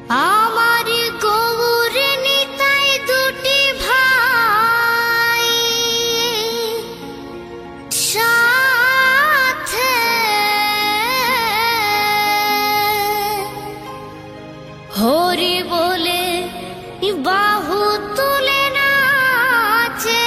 আমার গৌর নিতাই দুটি ভাই সাথে হরি বলে বাহু তুলে নাচে।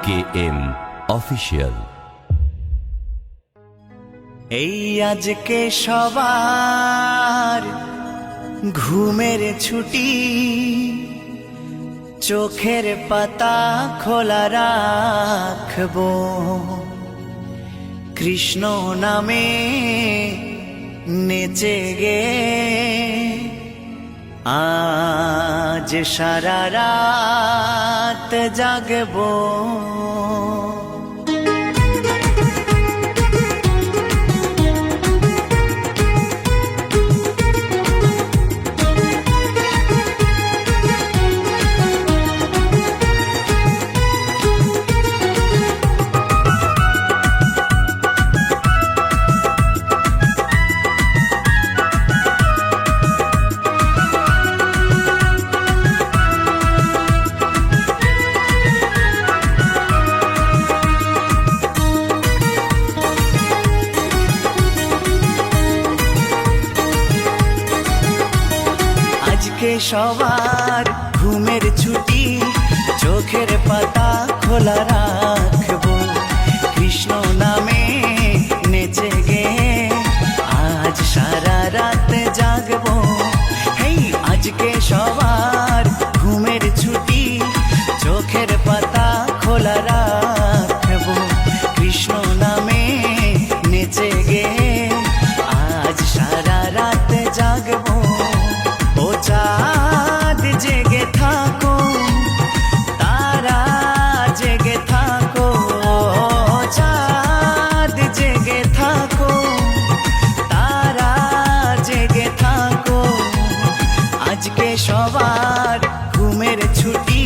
RKM official. এই আজকে সবার ঘুমের ছুটি, চোখের পাতা খোলা রাখবো, কৃষ্ণ নামে নেচে গে আজ সারা রাত জাগবো। আজকে সবার ঘুমের ছুটি, চোখের পাতা খোলা রাখবো, কৃষ্ণ নামে নেচে গে আজ সারা রাত জাগবো। হেই আজকে সবার ঘুমের ছুটি, চোখের পাতা খোলা রাখবো, কৃষ্ণ নামে নেচে গে আজ সারা রাত জাগবো। ও চাঁদ জেগে থাকো, তারা জেগে থাকো, চাঁদ জেগে থাকো, তারা জেগে থাকো। আজকে সবার ঘুমের ছুটি,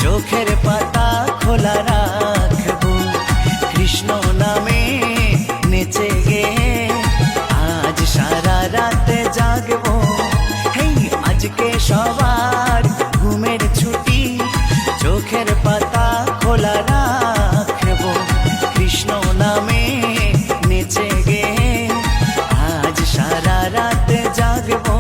চোখের পাতা খোলা রাখবো, কৃষ্ণ নামে নেচে গে আজ সারা রাত জাগবো। আজকে সবার ঘুমের ছুটি, চোখের পাতা খোলা রাখবো, কৃষ্ণ নামে নেচে গে আজ সারা রাত জাগবো।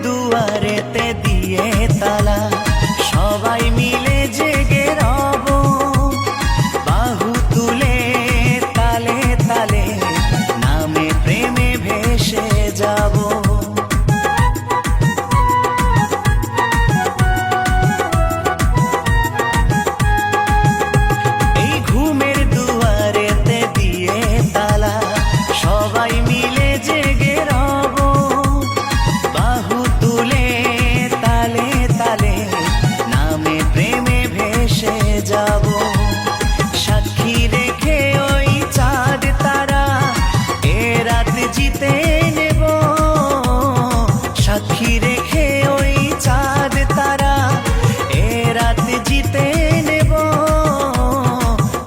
দুয়ারেতে দিয়ে তালা, সবাই মিলে জেগে রব, বাহু তুলে তালে তালে নামে প্রেমে ভেসে যাব। এই ঘুমের দুয়ারেতে দিয়ে তালা, সবাই মিলে জেগে রব, বাহু তুলে তালে তালে নামে প্রেমে ভেসে যাব। সাক্ষী রেখে ওই চাঁদ তারা এ রাত জিতে নেব, সাক্ষী রেখে ওই চাঁদ তারা এ রাত জিতে নেব।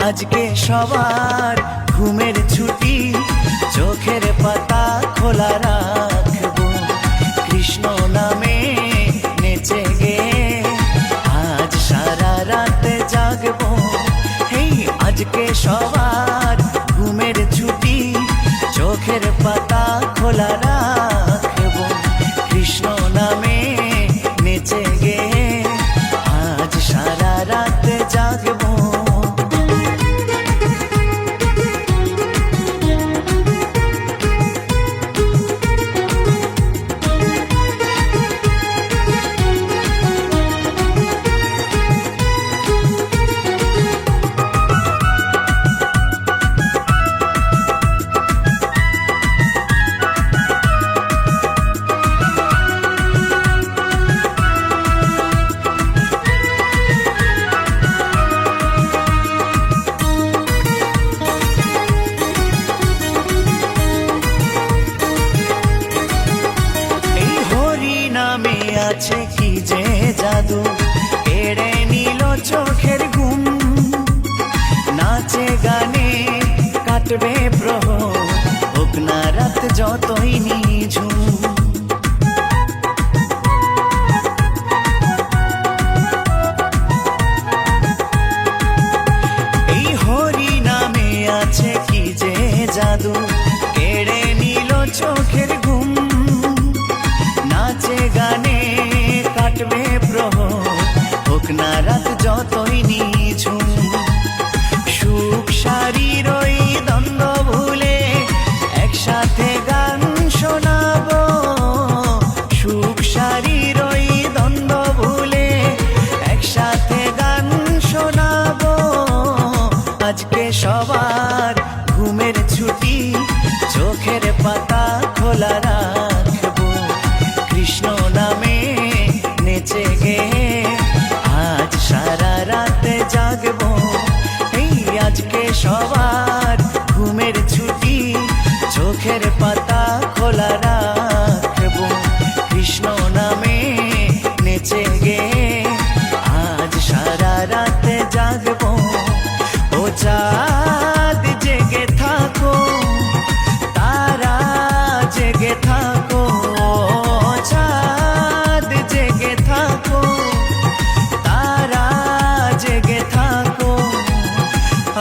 আজকে সবার ঘুমের ছুটি, চোখের পাতা খোলা রাখবো, কৃষ্ণ নামে নেচে গে আজ সারা রাত জাগবো। হেই আজকে সবার ঘুমের ছুটি, চোখের পাতা খোলা রাখবো, কৃষ্ণ নামে নেচে গে আজ সারা রাত জাগবো। নাচে গানে কাটবে প্রহর, হোক না রাত যতই নিঝুম। এই হরি নামে আছে কি যে জাদু, কেড়ে নিল চোখের ঘুম। নাচে গানে কাটবে প্রহর, হোক না রাত যতই নিঝুম। সুখ শারীর ওই দ্বন্দ্ব ভুলে একসাথে গান শোনাবো। সুখ শারীর ওই দ্বন্দ্ব ভুলে একসাথে গান শোনাবো। আজকে সবার ঘুমের ছুটি, চোখের পাতা খোলা রাখবো। কৃষ্ণ নামে নেচে গে আজ সারা রাত জাগবো। এই আজকে সবার ঘুমের ছুটি, চোখের পাতা খোলা রাখবো। কৃষ্ণ নামে নেচে গে আজ সারা রাত জাগবো। ও চাঁদ জেগে থাকো, তারা জেগে থাকো। ও চাঁদ জেগে থাকো, তারা জেগে থাকো।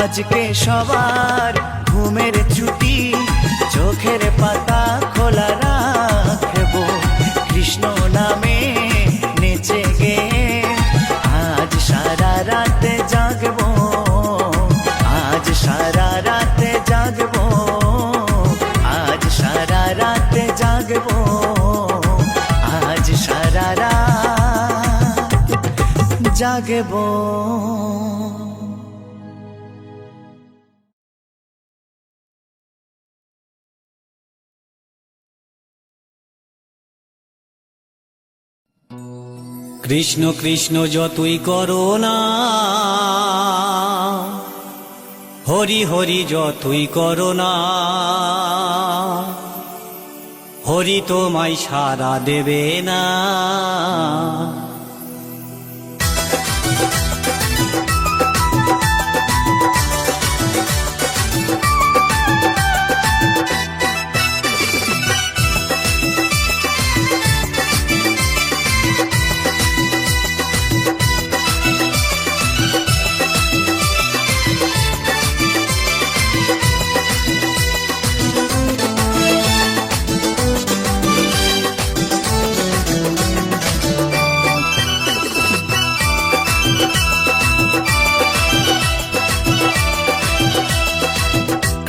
আজকে সবার ঘুমের ছুটি, চোখের পাতা খোলা রাখবো। কৃষ্ণ নামে নেচে গে আজ সারা রাত জাগবো। আজ সারা রাত জাগবো, আজ সারা রাত জাগবো। আজ সারা রাত জাগবো। কৃষ্ণ কৃষ্ণ যতই করো না, হরি হরি যতই করো না, হরি তোমায় সাড়া দেবে না।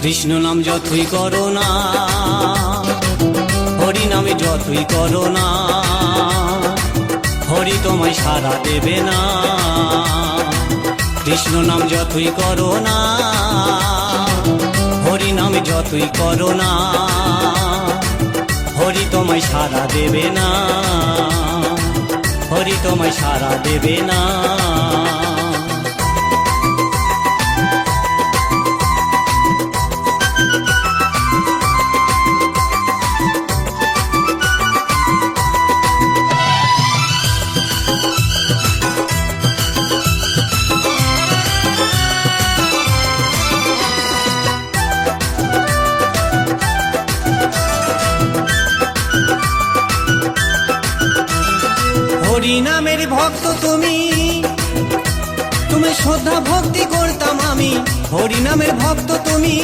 কৃষ্ণ নাম যতই করো না, হরি নামে যতই করো না, হরি তোমায় সাড়া দেবে না। কৃষ্ণ নাম যতই করো না, হরি নামে যতই করো না, হরি তোমায় সাড়া দেবে না। হরি তোমায় সাড়া দেবে না। হরি নামের ভক্ত তুমি, তোমায় শ্রদ্ধা ভক্তি করতাম আমি। হরি নামের ভক্ত তুমি,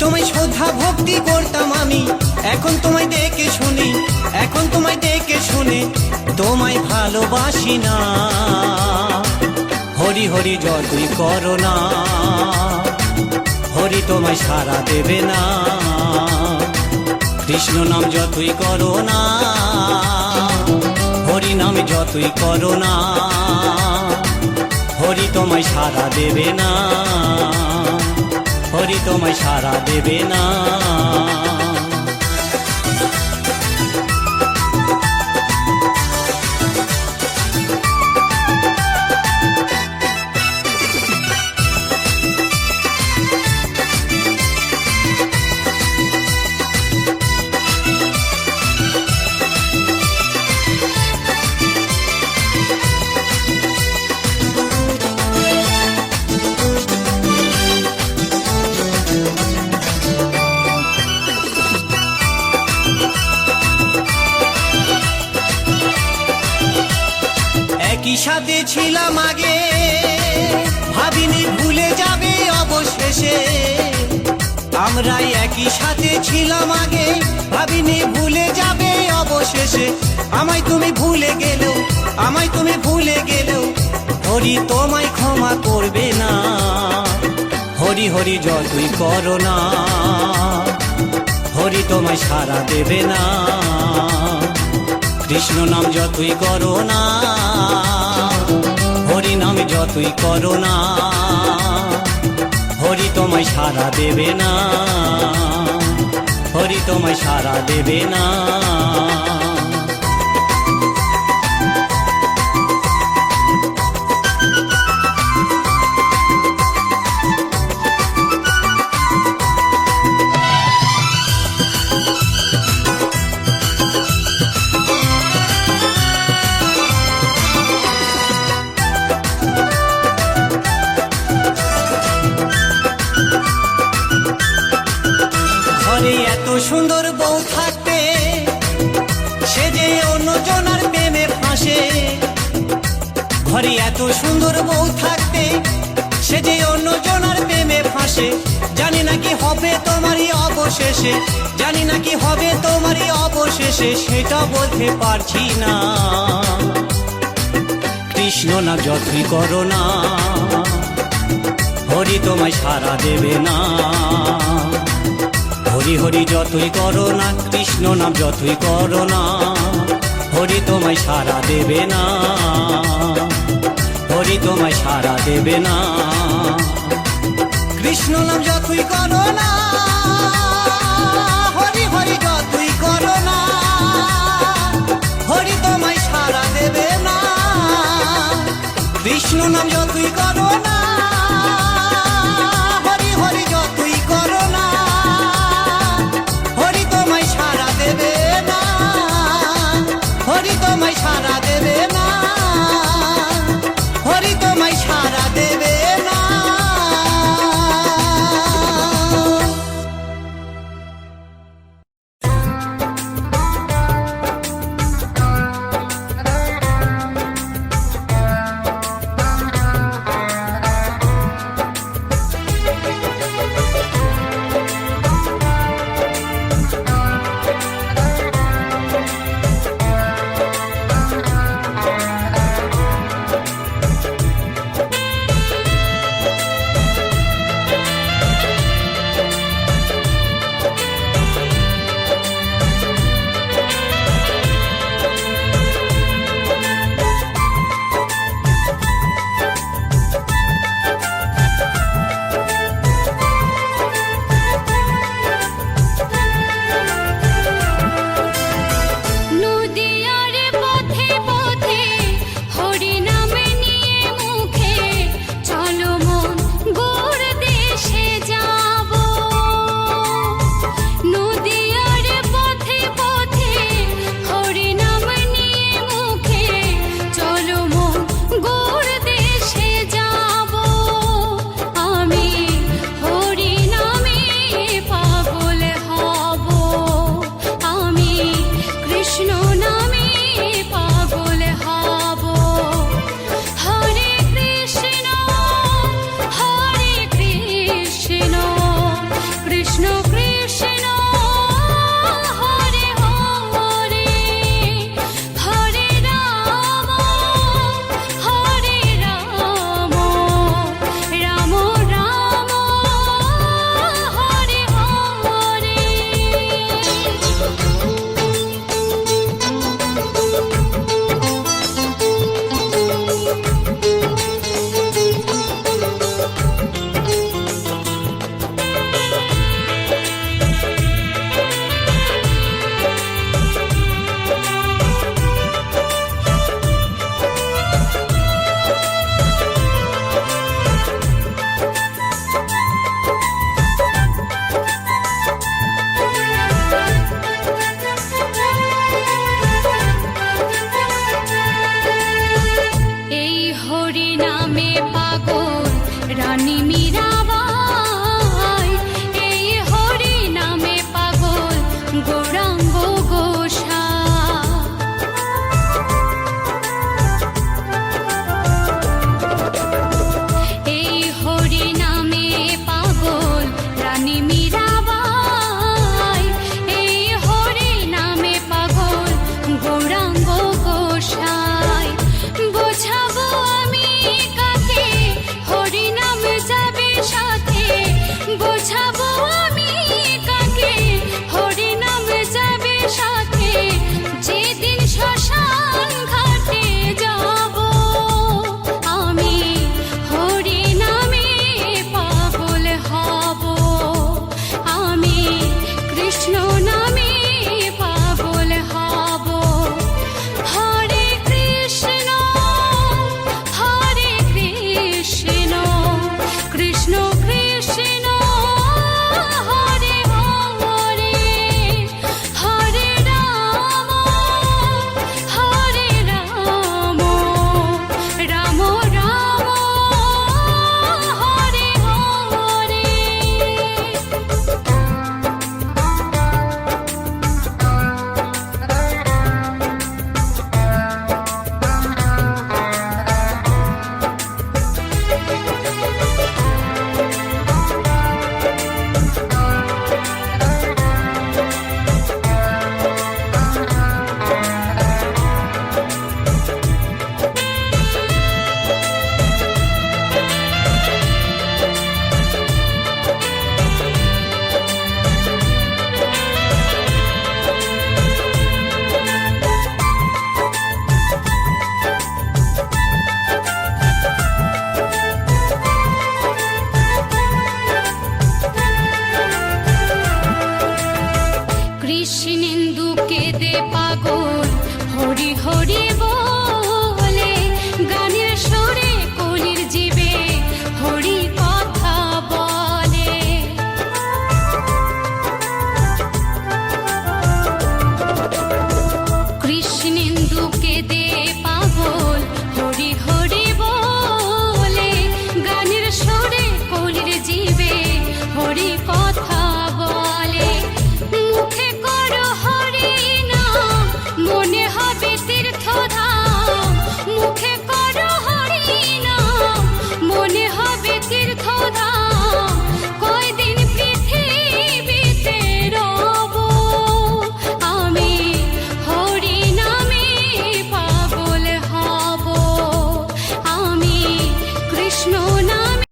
তোমায় শ্রদ্ধা ভক্তি করতাম আমি। এখন তোমায় দেখে শুনি, এখন তোমায় দেখে শুনে তোমায় ভালোবাসি না। হরি হরি যতই করো না, হরি তোমায় সাড়া দেবে না। কৃষ্ণ নাম যতই করো না, হরি নাম যতই করো না, হরি তোমায় সাড়া দেবে না। হরি তোমায় সাড়া দেবে না। ছিলাম আগে, ভাবিনি ভুলে যাবে অবশেষে। আমরা একই সাথে ছিলাম আগে, ভাবিনি ভুলে যাবে অবশেষে। আমায় তুমি ভুলে গেলেও, আমায় তুমি ভুলে গেলেও হরি তোমায় ক্ষমা করবে না। হরি হরি যতই করো না, হরি তোমায় সাড়া দেবে না। কৃষ্ণ নাম যতই করো না, হরি নাম যতই করো না, হরি তোমায় সাড়া দেবে না, হরি তোমায় সাড়া দেবে না। ঘরে এত সুন্দর বউ থাকতে, সে যে অন্যজনার প্রেমে ফাঁসে। ঘরে এত সুন্দর বউ থাকতে, সে যে অন্যজনার প্রেমে ফাঁসে। জানি না কি হবে তোমারই অবশেষে, জানি না কি হবে তোমারই অবশেষে, সেটা বলতে পারছি না। কৃষ্ণ না যতই করো না, হরি তোমায় সাড়া দেবে না। হরি হরি যতই করো না, কৃষ্ণ নাম যতই করো না, হরি তোমায় সাড়া দেবে না, হরি তোমায় সাড়া দেবে না। কৃষ্ণ নাম যতই করো না, হরি হরি যতই করো না, হরি তোমায় সাড়া দেবে না। কৃষ্ণ নাম যতই করো না, হরি হরি যতই করো না, হরি তোমায় সাড়া দেবে না, হরি তোমায় সাড়া দেবে না, হরি তোমায় সাড়া দেবে না। পাগল হরি হরি বলে গানের সুরে কলির জীবে হরি কথা বলে। কৃষ্ণেন্দুকে দে পাগল হরি হরি বলে গানের সুরে কলির জীবে হরি কথা বলে। মুখে করো হরি নাম মনে হবে তীর্থধাম, মুখে করো হরি নাম মনে হবে তীর্থধাম। কয়দিন পৃথিবীতে রব আমি হরি নামে পাগল হব, আমি কৃষ্ণ নামে।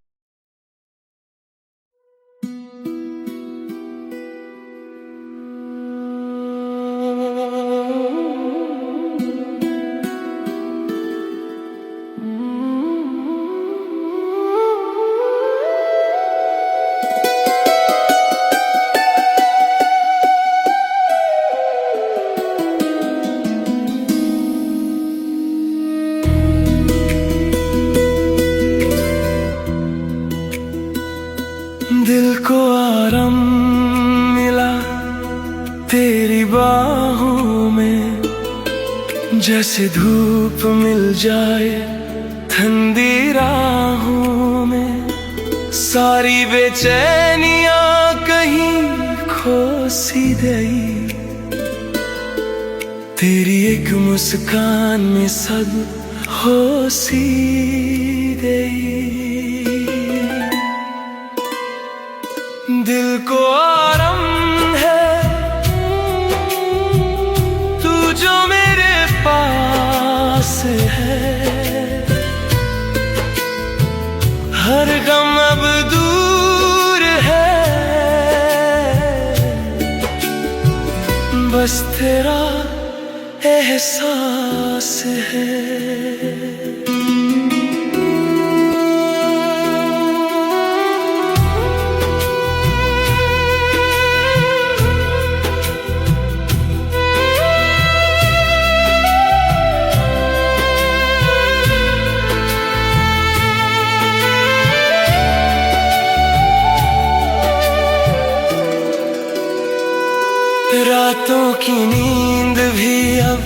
दिल को आराम मिला तेरी बाहों में, जैसे धूप मिल जाए ठंडी राहों में। सारी बेचैनियां कहीं खो सी गई, तेरी एक मुस्कान में सब हो सी गई। दिल को आराम है तू जो मेरे पास है, हर गम अब दूर है, बस तेरा एहसास है। रातों की नींद भी अब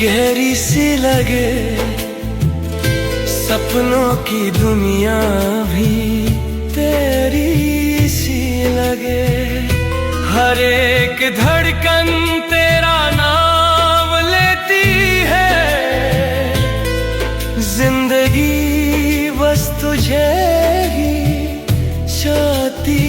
गहरी सी लगे, सपनों की दुनिया भी तेरी सी लगे। हर एक धड़कन तेरा नाम लेती है, जिंदगी बस तुझे ही चाहती